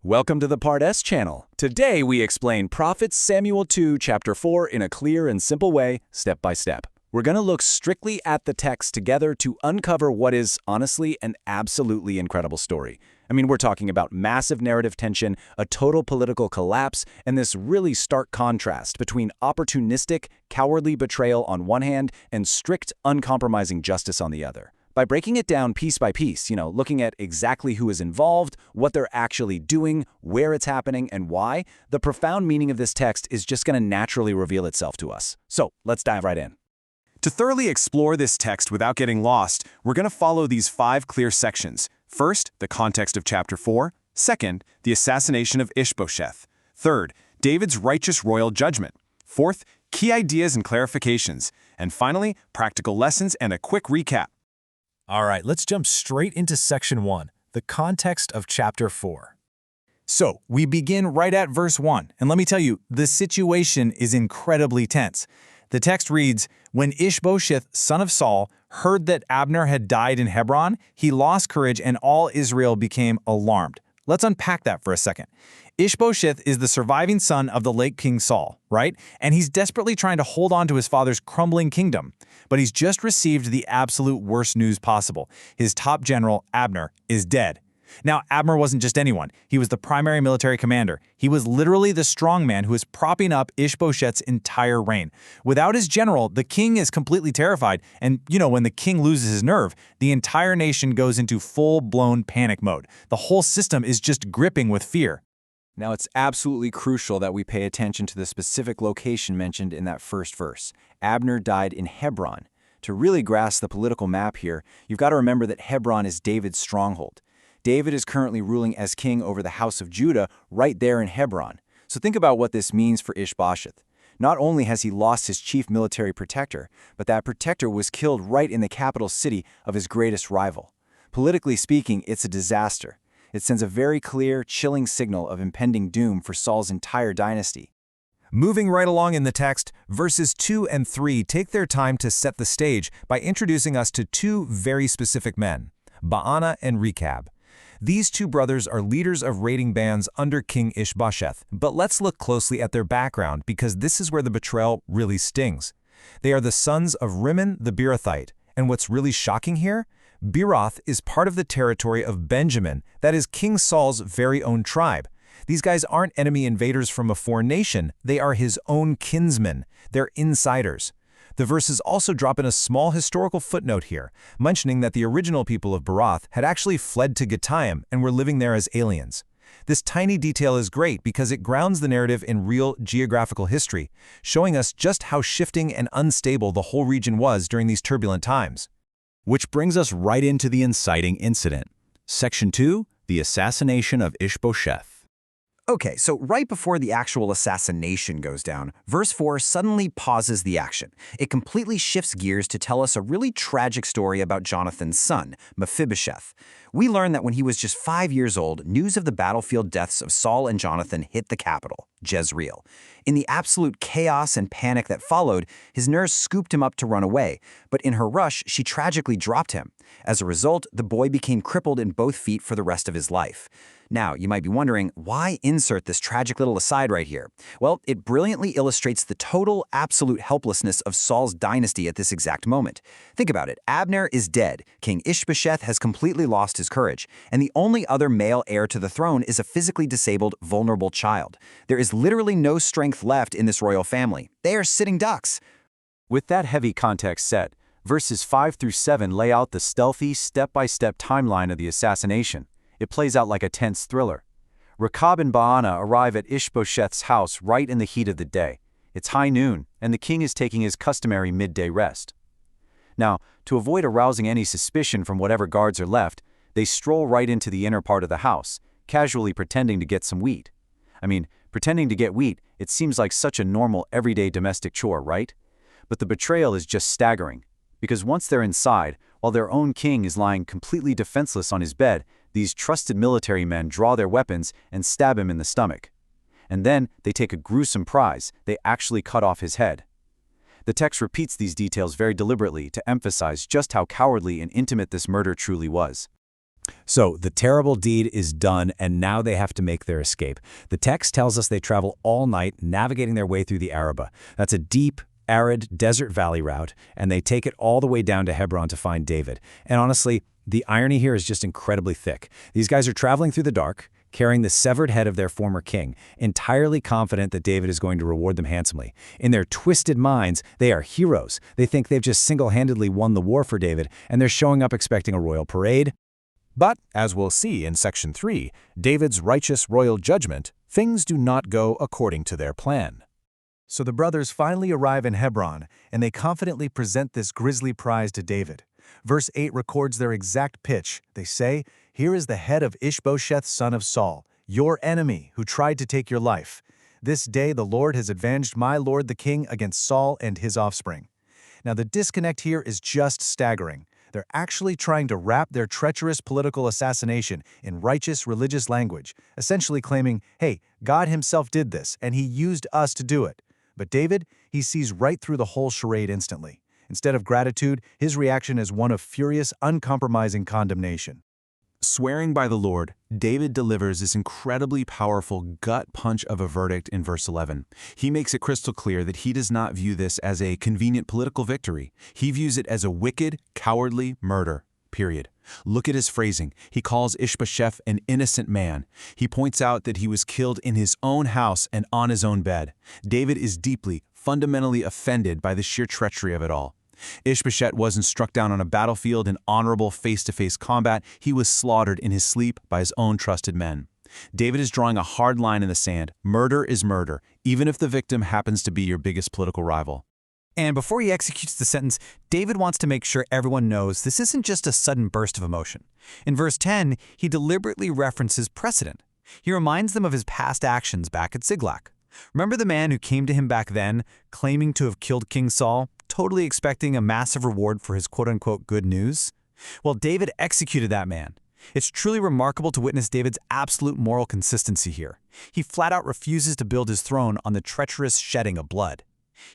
Welcome to the Part S channel. Today we explain Prophet Samuel 2, chapter 4 in a clear and simple way, step by step. We're going to look strictly at the text together to uncover what is, honestly, an absolutely incredible story. I mean, we're talking about massive narrative tension, a total political collapse, and this really stark contrast between opportunistic, cowardly betrayal on one hand and strict, uncompromising justice on the other. By breaking it down piece by piece, looking at exactly who is involved, what they're actually doing, where it's happening, and why, the profound meaning of this text is just going to naturally reveal itself to us. So let's dive right in. To thoroughly explore this text without getting lost, we're going to follow these 5 clear sections. First, the context of chapter 4. Second, the assassination of Ish-bosheth. Third, David's righteous royal judgment. Fourth, key ideas and clarifications. And finally, practical lessons and a quick recap. All right, let's jump straight into section 1, the context of chapter 4. So, we begin right at verse 1, and let me tell you, the situation is incredibly tense. The text reads, "When Ish-bosheth, son of Saul, heard that Abner had died in Hebron, he lost courage and all Israel became alarmed." Let's unpack that for a second. Ish-bosheth is the surviving son of the late King Saul, right? And he's desperately trying to hold on to his father's crumbling kingdom. But he's just received the absolute worst news possible. His top general, Abner, is dead. Now, Abner wasn't just anyone. He was the primary military commander. He was literally the strongman who is propping up Ish-bosheth's entire reign. Without his general, the king is completely terrified. And, when the king loses his nerve, the entire nation goes into full-blown panic mode. The whole system is just gripping with fear. Now, it's absolutely crucial that we pay attention to the specific location mentioned in that first verse. Abner died in Hebron. To really grasp the political map here, you've got to remember that Hebron is David's stronghold. David is currently ruling as king over the house of Judah right there in Hebron. So think about what this means for Ish-bosheth. Not only has he lost his chief military protector, but that protector was killed right in the capital city of his greatest rival. Politically speaking, it's a disaster. It sends a very clear, chilling signal of impending doom for Saul's entire dynasty. Moving right along in the text, verses 2 and 3 take their time to set the stage by introducing us to 2 very specific men, Baanah and Rechab. These 2 brothers are leaders of raiding bands under King Ish-bosheth, but let's look closely at their background because this is where the betrayal really stings. They are the sons of Rimmon the Beerothite, and what's really shocking here? Beeroth is part of the territory of Benjamin, that is King Saul's very own tribe. These guys aren't enemy invaders from a foreign nation, they are his own kinsmen. They're insiders. The verses also drop in a small historical footnote here, mentioning that the original people of Beeroth had actually fled to Gittaim and were living there as aliens. This tiny detail is great because it grounds the narrative in real geographical history, showing us just how shifting and unstable the whole region was during these turbulent times. Which brings us right into the inciting incident. Section 2, the assassination of Ish-bosheth. Okay, so right before the actual assassination goes down, verse 4 suddenly pauses the action. It completely shifts gears to tell us a really tragic story about Jonathan's son, Mephibosheth. We learn that when he was just 5 years old, news of the battlefield deaths of Saul and Jonathan hit the capital, Jezreel. In the absolute chaos and panic that followed, his nurse scooped him up to run away, but in her rush, she tragically dropped him. As a result, the boy became crippled in both feet for the rest of his life. Now, you might be wondering, why insert this tragic little aside right here? Well, it brilliantly illustrates the total, absolute helplessness of Saul's dynasty at this exact moment. Think about it. Abner is dead. King Ish-bosheth has completely lost his courage, and the only other male heir to the throne is a physically disabled, vulnerable child. There is literally no strength left in this royal family. They are sitting ducks. With that heavy context set, verses 5 through 7 lay out the stealthy, step-by-step timeline of the assassination. It plays out like a tense thriller. Rechab and Baanah arrive at Ish-bosheth's house right in the heat of the day. It's high noon, and the king is taking his customary midday rest. Now, to avoid arousing any suspicion from whatever guards are left, they stroll right into the inner part of the house, casually pretending to get some wheat. I mean, pretending to get wheat, it seems like such a normal, everyday domestic chore, right? But the betrayal is just staggering, because once they're inside, while their own king is lying completely defenseless on his bed, these trusted military men draw their weapons and stab him in the stomach. And then they take a gruesome prize. They actually cut off his head. The text repeats these details very deliberately to emphasize just how cowardly and intimate this murder truly was. So the terrible deed is done, and now they have to make their escape. The text tells us they travel all night, navigating their way through the Arabah. That's a deep, arid desert valley route, and they take it all the way down to Hebron to find David. And honestly, the irony here is just incredibly thick. These guys are traveling through the dark, carrying the severed head of their former king, entirely confident that David is going to reward them handsomely. In their twisted minds, they are heroes. They think they've just single-handedly won the war for David, and they're showing up expecting a royal parade. But, as we'll see in Section 3, David's righteous royal judgment, things do not go according to their plan. So the brothers finally arrive in Hebron, and they confidently present this grisly prize to David. Verse 8 records their exact pitch. They say, "Here is the head of Ish-bosheth, son of Saul, your enemy, who tried to take your life. This day the Lord has avenged my lord the king against Saul and his offspring." Now the disconnect here is just staggering. They're actually trying to wrap their treacherous political assassination in righteous religious language, essentially claiming, hey, God himself did this, and he used us to do it. But David, he sees right through the whole charade instantly. Instead of gratitude, his reaction is one of furious, uncompromising condemnation. Swearing by the Lord, David delivers this incredibly powerful gut punch of a verdict in verse 11. He makes it crystal clear that he does not view this as a convenient political victory. He views it as a wicked, cowardly murder, period. Look at his phrasing. He calls Ish-bosheth an innocent man. He points out that he was killed in his own house and on his own bed. David is deeply, fundamentally offended by the sheer treachery of it all. Ish-bosheth wasn't struck down on a battlefield in honorable face-to-face combat. He was slaughtered in his sleep by his own trusted men. David is drawing a hard line in the sand. Murder is murder, even if the victim happens to be your biggest political rival. And before he executes the sentence, David wants to make sure everyone knows this isn't just a sudden burst of emotion. In verse 10, he deliberately references precedent. He reminds them of his past actions back at Ziklag. Remember the man who came to him back then, claiming to have killed King Saul, totally expecting a massive reward for his quote-unquote good news? Well, David executed that man. It's truly remarkable to witness David's absolute moral consistency here. He flat out refuses to build his throne on the treacherous shedding of blood.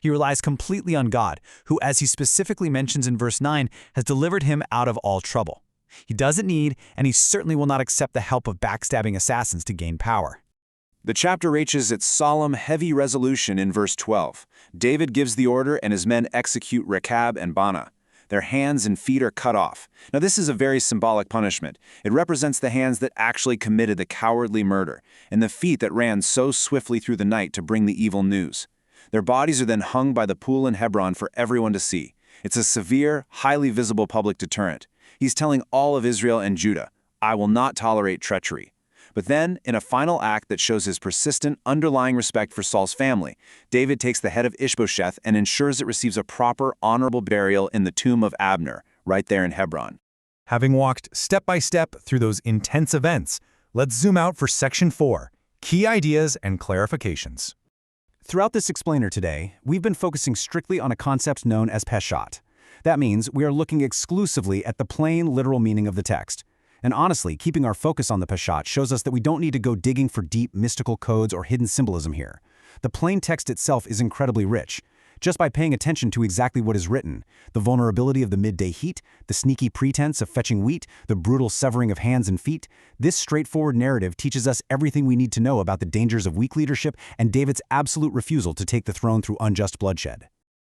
He relies completely on God, who, as he specifically mentions in verse 9, has delivered him out of all trouble. He doesn't need, and he certainly will not accept the help of backstabbing assassins to gain power. The chapter reaches its solemn, heavy resolution in verse 12. David gives the order and his men execute Rechab and Baanah. Their hands and feet are cut off. Now this is a very symbolic punishment. It represents the hands that actually committed the cowardly murder, and the feet that ran so swiftly through the night to bring the evil news. Their bodies are then hung by the pool in Hebron for everyone to see. It's a severe, highly visible public deterrent. He's telling all of Israel and Judah, I will not tolerate treachery. But then, in a final act that shows his persistent, underlying respect for Saul's family, David takes the head of Ish-bosheth and ensures it receives a proper, honorable burial in the tomb of Abner, right there in Hebron. Having walked step by step through those intense events, let's zoom out for Section 4, Key Ideas and Clarifications. Throughout this explainer today, we've been focusing strictly on a concept known as peshat. That means we are looking exclusively at the plain, literal meaning of the text. And honestly, keeping our focus on the peshat shows us that we don't need to go digging for deep mystical codes or hidden symbolism here. The plain text itself is incredibly rich. Just by paying attention to exactly what is written, the vulnerability of the midday heat, the sneaky pretense of fetching wheat, the brutal severing of hands and feet, this straightforward narrative teaches us everything we need to know about the dangers of weak leadership and David's absolute refusal to take the throne through unjust bloodshed.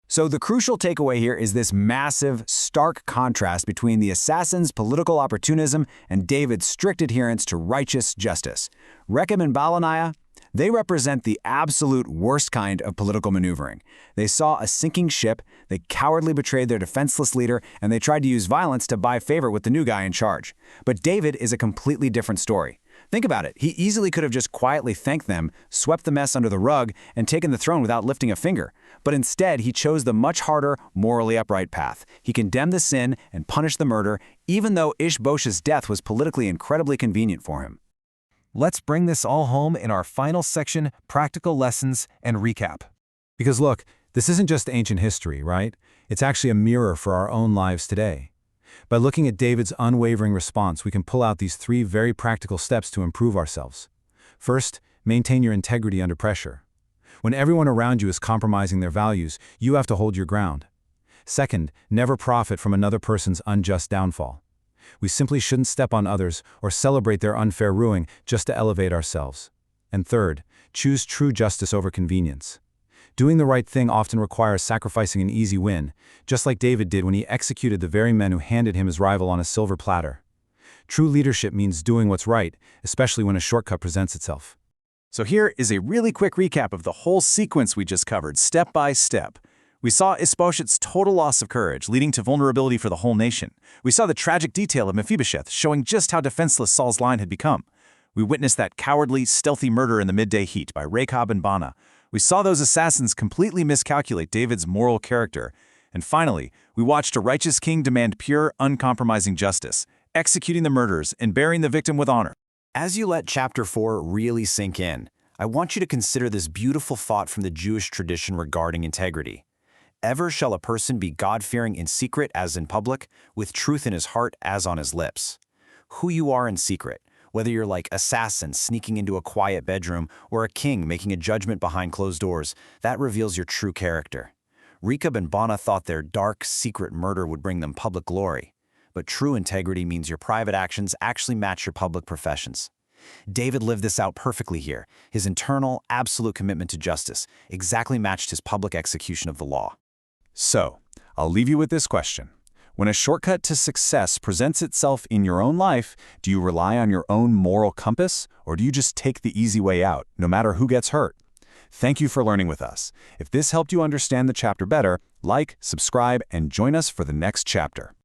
So the crucial takeaway here is this massive, stark contrast between the assassin's political opportunism and David's strict adherence to righteous justice. Rechab and Baanah, they represent the absolute worst kind of political maneuvering. They saw a sinking ship, they cowardly betrayed their defenseless leader, and they tried to use violence to buy favor with the new guy in charge. But David is a completely different story. Think about it. He easily could have just quietly thanked them, swept the mess under the rug, and taken the throne without lifting a finger. But instead, he chose the much harder, morally upright path. He condemned the sin and punished the murder, even though Ish-bosheth's death was politically incredibly convenient for him. Let's bring this all home in our final section, Practical Lessons and Recap. Because look, this isn't just ancient history, right? It's actually a mirror for our own lives today. By looking at David's unwavering response, we can pull out these 3 very practical steps to improve ourselves. First, maintain your integrity under pressure. When everyone around you is compromising their values, you have to hold your ground. Second, never profit from another person's unjust downfall. We simply shouldn't step on others or celebrate their unfair ruin just to elevate ourselves. And third, choose true justice over convenience. Doing the right thing often requires sacrificing an easy win, just like David did when he executed the very men who handed him his rival on a silver platter. True leadership means doing what's right, especially when a shortcut presents itself. So here is a really quick recap of the whole sequence we just covered, step by step. We saw Ish-bosheth's total loss of courage, leading to vulnerability for the whole nation. We saw the tragic detail of Mephibosheth, showing just how defenseless Saul's line had become. We witnessed that cowardly, stealthy murder in the midday heat by Rechab and Baanah. We saw those assassins completely miscalculate David's moral character. And finally, we watched a righteous king demand pure, uncompromising justice, executing the murderers and burying the victim with honor. As you let chapter 4 really sink in, I want you to consider this beautiful thought from the Jewish tradition regarding integrity. Ever shall a person be God-fearing in secret as in public, with truth in his heart as on his lips. Who you are in secret, whether you're like assassin sneaking into a quiet bedroom or a king making a judgment behind closed doors, that reveals your true character. Rechab and Baanah thought their dark, secret murder would bring them public glory. But true integrity means your private actions actually match your public professions. David lived this out perfectly here. His internal, absolute commitment to justice exactly matched his public execution of the law. So, I'll leave you with this question. When a shortcut to success presents itself in your own life, do you rely on your own moral compass, or do you just take the easy way out, no matter who gets hurt? Thank you for learning with us. If this helped you understand the chapter better, like, subscribe, and join us for the next chapter.